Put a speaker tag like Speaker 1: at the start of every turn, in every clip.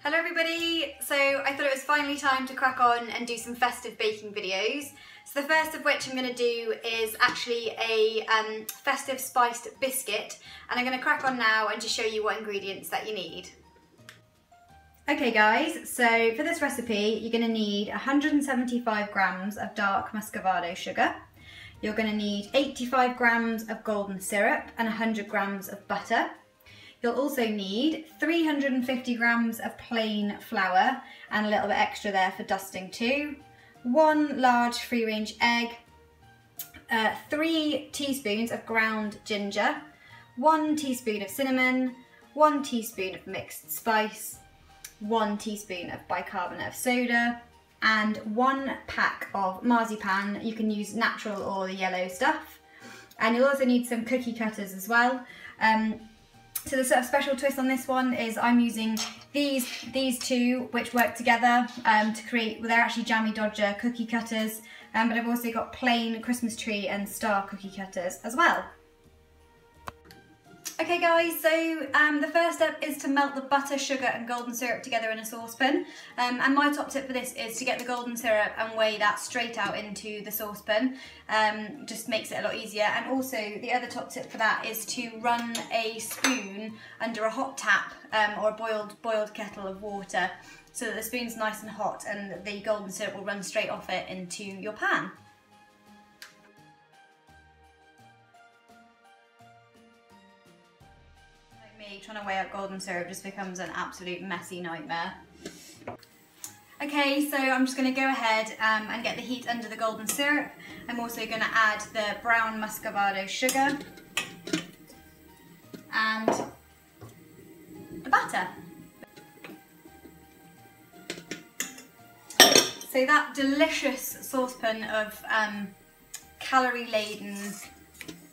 Speaker 1: Hello everybody! So I thought it was finally time to crack on and do some festive baking videos. So the first of which I'm going to do is actually a festive spiced biscuit, and I'm going to crack on now and just show you what ingredients that you need. Okay guys, so for this recipe you're going to need 175 grams of dark muscovado sugar. You're going to need 85 grams of golden syrup and 100 grams of butter. You'll also need 350 grams of plain flour and a little bit extra there for dusting too. 1 large free-range egg, 3 teaspoons of ground ginger, 1 teaspoon of cinnamon, 1 teaspoon of mixed spice, 1 teaspoon of bicarbonate of soda, and 1 pack of marzipan. You can use natural or the yellow stuff. And you'll also need some cookie cutters as well. So the sort of special twist on this one is I'm using these two, which work together to create, well, they're actually Jammy Dodger cookie cutters, but I've also got plain Christmas tree and star cookie cutters as well. Okay guys, so the first step is to melt the butter, sugar and golden syrup together in a saucepan. And my top tip for this is to get the golden syrup and weigh that straight out into the saucepan. Just makes it a lot easier. And also the other top tip for that is to run a spoon under a hot tap or a boiled kettle of water, so that the spoon's nice and hot and the golden syrup will run straight off it into your pan. Trying to weigh out golden syrup just becomes an absolute messy nightmare. Okay, so I'm just going to go ahead and get the heat under the golden syrup. I'm also going to add the brown muscovado sugar and the butter. So that delicious saucepan of calorie-laden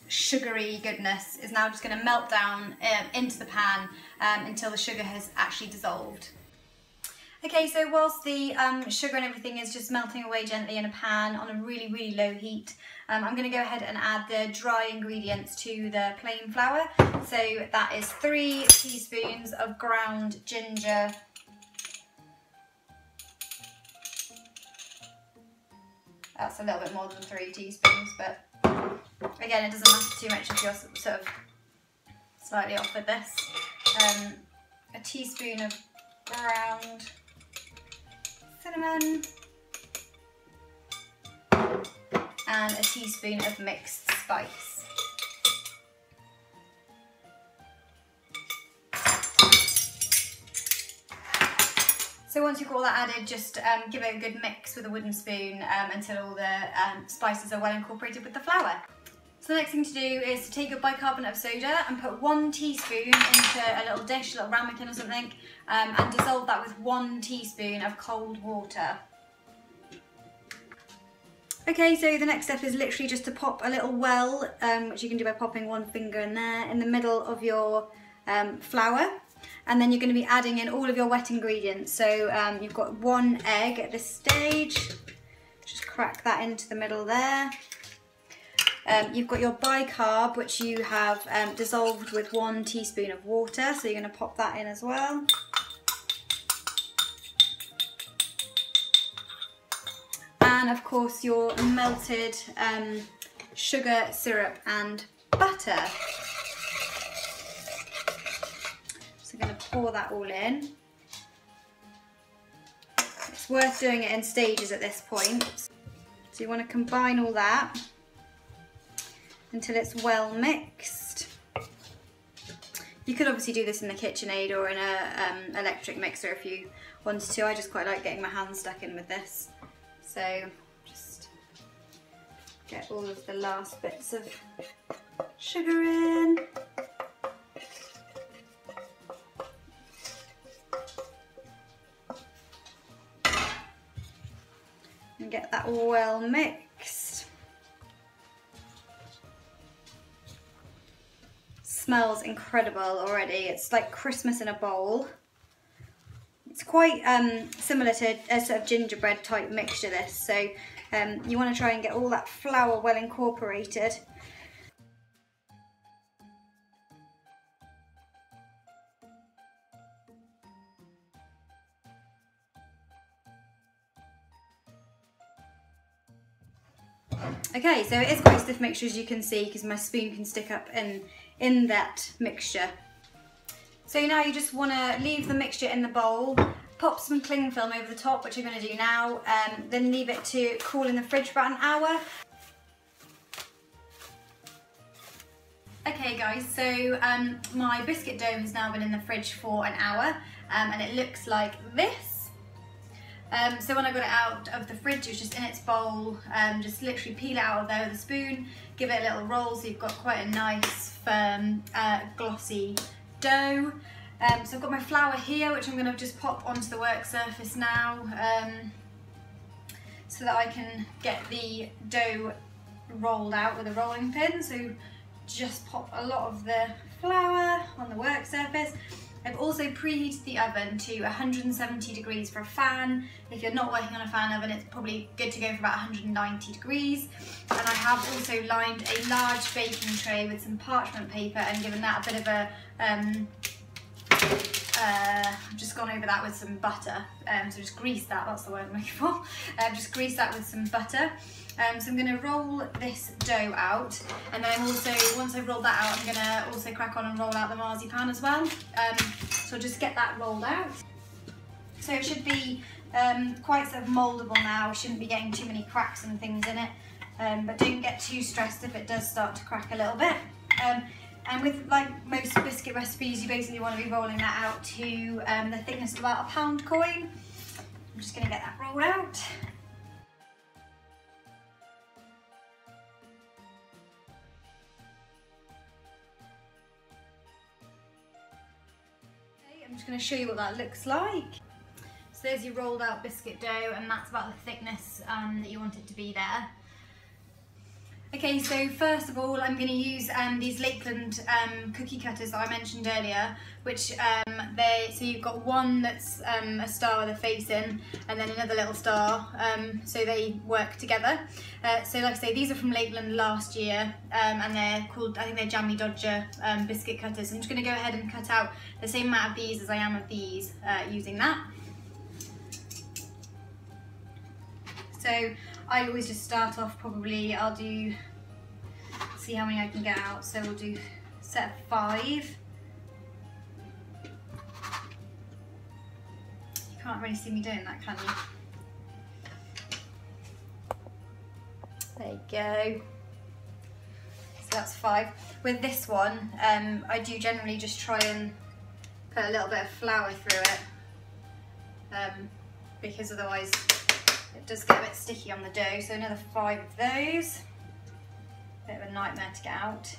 Speaker 1: sugary goodness is now just going to melt down into the pan until the sugar has actually dissolved. Okay, so whilst the sugar and everything is just melting away gently in a pan on a really low heat, I'm going to go ahead and add the dry ingredients to the plain flour. So that is 3 teaspoons of ground ginger, that's a little bit more than 3 teaspoons, but again, it doesn't matter too much if you're sort of slightly off with this. A teaspoon of ground cinnamon and a teaspoon of mixed spice. So once you've got all that added, just give it a good mix with a wooden spoon until all the spices are well incorporated with the flour. So the next thing to do is to take your bicarbonate of soda and put 1 teaspoon into a little dish, a little ramekin or something, and dissolve that with 1 teaspoon of cold water. Okay, so the next step is literally just to pop a little well, which you can do by popping 1 finger in there, in the middle of your flour. And then you're going to be adding in all of your wet ingredients. So you've got 1 egg at this stage, just crack that into the middle there. You've got your bicarb, which you have dissolved with 1 teaspoon of water, so you're going to pop that in as well. And of course your melted sugar, syrup and butter. So I'm going to pour that all in. It's worth doing it in stages at this point. So you want to combine all that until it's well mixed. You could obviously do this in the KitchenAid or in an electric mixer if you wanted to. I just quite like getting my hands stuck in with this. So just get all of the last bits of sugar in. And get that well mixed. Smells incredible already. It's like Christmas in a bowl. It's quite similar to a sort of gingerbread type mixture, this, so you want to try and get all that flour well incorporated. Okay, so it is quite a stiff mixture, as you can see, because my spoon can stick up in that mixture. So now you just want to leave the mixture in the bowl, pop some cling film over the top, which I'm going to do now, then leave it to cool in the fridge for about an hour. Okay guys, so my biscuit dough has now been in the fridge for an hour, and it looks like this. So when I got it out of the fridge, it was just in its bowl, just literally peel it out of there with a spoon, give it a little roll so you've got quite a nice, firm, glossy dough. So I've got my flour here, which I'm going to just pop onto the work surface now, so that I can get the dough rolled out with a rolling pin. So just pop a lot of the flour on the work surface. I've also preheated the oven to 170 degrees for a fan. If you're not working on a fan oven, it's probably good to go for about 190 degrees. And I have also lined a large baking tray with some parchment paper and given that a bit of a, I've just gone over that with some butter. So just grease that, that's the word I'm looking for. Just grease that with some butter. So I'm going to roll this dough out, and then also, once I've rolled that out, I'm going to also crack on and roll out the marzipan as well. So just get that rolled out. So it should be quite sort of mouldable now, shouldn't be getting too many cracks and things in it, but don't get too stressed if it does start to crack a little bit. And with like most biscuit recipes, you basically want to be rolling that out to the thickness of about a £1 coin. I'm just going to get that rolled out. I'm just going to show you what that looks like. So there's your rolled out biscuit dough, and that's about the thickness that you want it to be there. Okay, so first of all I'm going to use these Lakeland cookie cutters that I mentioned earlier, which so you've got one that's a star with a face in, and then another little star, so they work together. So like I say, these are from Lakeland last year, and they're called, I think they're Jammy Dodger biscuit cutters. I'm just going to go ahead and cut out the same amount of these as I am of these using that. So I always just start off, probably I'll do, see how many I can get out, so we'll do set of 5. You can't really see me doing that, can you? There you go. So that's 5. With this one, I do generally just try and put a little bit of flour through it, because otherwise it does get a bit sticky on the dough. So another 5 of those. Bit of a nightmare to get out.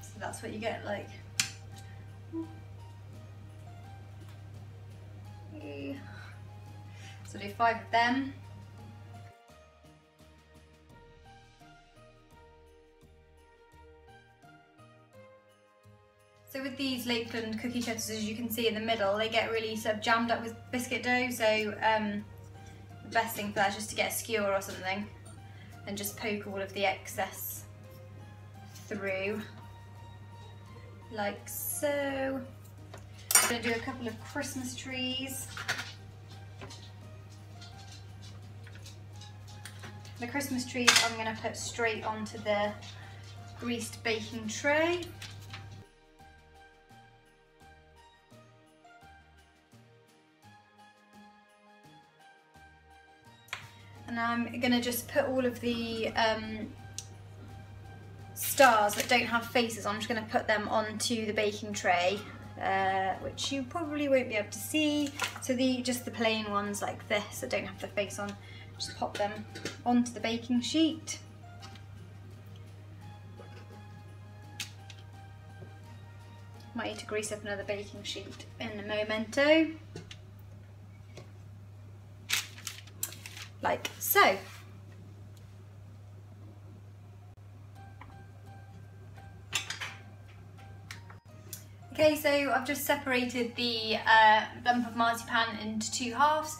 Speaker 1: So that's what you get, like. So do 5 of them. So with these Lakeland cookie cutters, as you can see in the middle, they get really sort of jammed up with biscuit dough, so the best thing for that is just to get a skewer or something and just poke all of the excess through, like so. I'm going to do a couple of Christmas trees. The Christmas trees I'm going to put straight onto the greased baking tray. And I'm going to just put all of the stars that don't have faces on, I'm just going to put them onto the baking tray, which you probably won't be able to see. So just the plain ones like this that don't have the face on, just pop them onto the baking sheet. Might need to grease up another baking sheet in a momento. Like so. Okay, so I've just separated the lump of marzipan into 2 halves.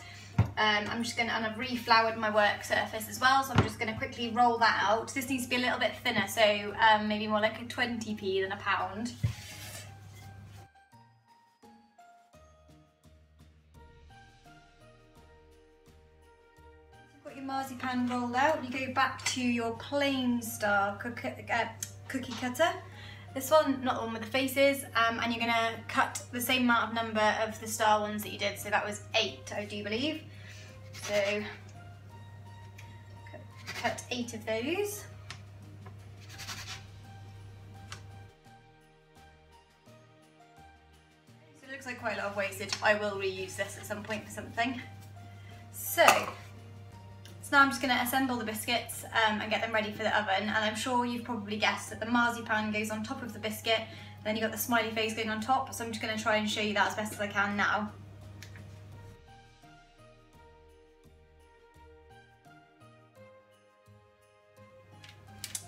Speaker 1: I'm just going to, and I've refloured my work surface as well, so I'm just going to quickly roll that out. This needs to be a little bit thinner, so maybe more like a 20p than a pound. Got your marzipan rolled out, you go back to your plain star cookie cutter. This one, not the one with the faces, and you're going to cut the same amount of number of the star ones that you did, so that was 8, I do believe. So, cut 8 of those. So it looks like quite a lot of wastage. I will reuse this at some point for something. So now I'm just going to assemble the biscuits and get them ready for the oven, and I'm sure you've probably guessed that the marzipan goes on top of the biscuit, then you've got the smiley face going on top, so I'm just going to try and show you that as best as I can now.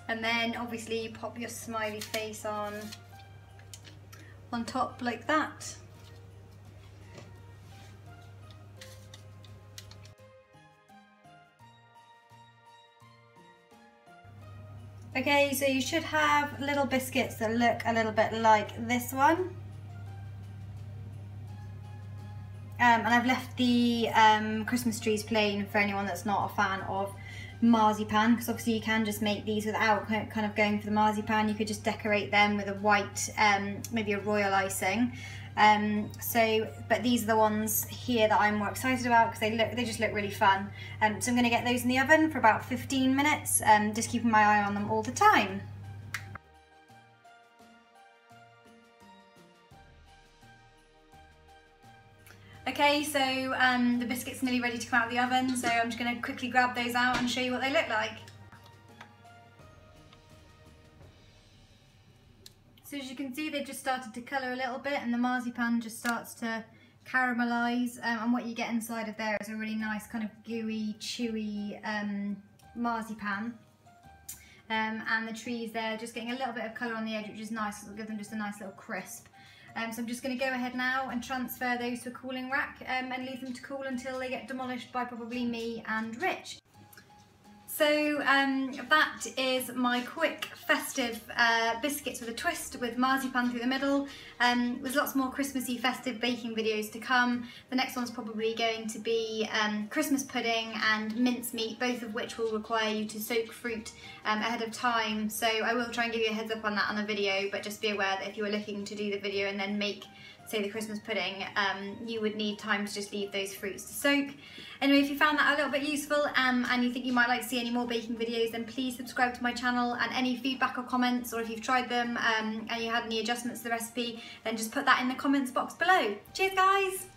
Speaker 1: And then obviously you pop your smiley face on top like that. Okay, so you should have little biscuits that look a little bit like this one. And I've left the Christmas trees plain for anyone that's not a fan of marzipan, because obviously you can just make these without kind of going for the marzipan. You could just decorate them with a white, maybe a royal icing. But these are the ones here that I'm more excited about because they just look really fun. So I'm going to get those in the oven for about 15 minutes, just keeping my eye on them all the time. Okay, so the biscuits are nearly ready to come out of the oven, so I'm just going to quickly grab those out and show you what they look like. So as you can see, they've just started to colour a little bit and the marzipan just starts to caramelise, and what you get inside of there is a really nice kind of gooey, chewy marzipan. And the trees there just getting a little bit of colour on the edge, which is nice, it'll give them just a nice little crisp. So I'm just going to go ahead now and transfer those to a cooling rack and leave them to cool until they get demolished by probably me and Rich. So that is my quick festive biscuits with a twist with marzipan through the middle. There's lots more Christmassy festive baking videos to come. The next one's probably going to be Christmas pudding and mincemeat, both of which will require you to soak fruit ahead of time. So I will try and give you a heads up on that on the video, but just be aware that if you were looking to do the video and then make, say, the Christmas pudding, you would need time to just leave those fruits to soak. Anyway, if you found that a little bit useful and you think you might like to see any more baking videos, then please subscribe to my channel, and any feedback or comments, or if you've tried them and you had any adjustments to the recipe, then just put that in the comments box below. Cheers guys!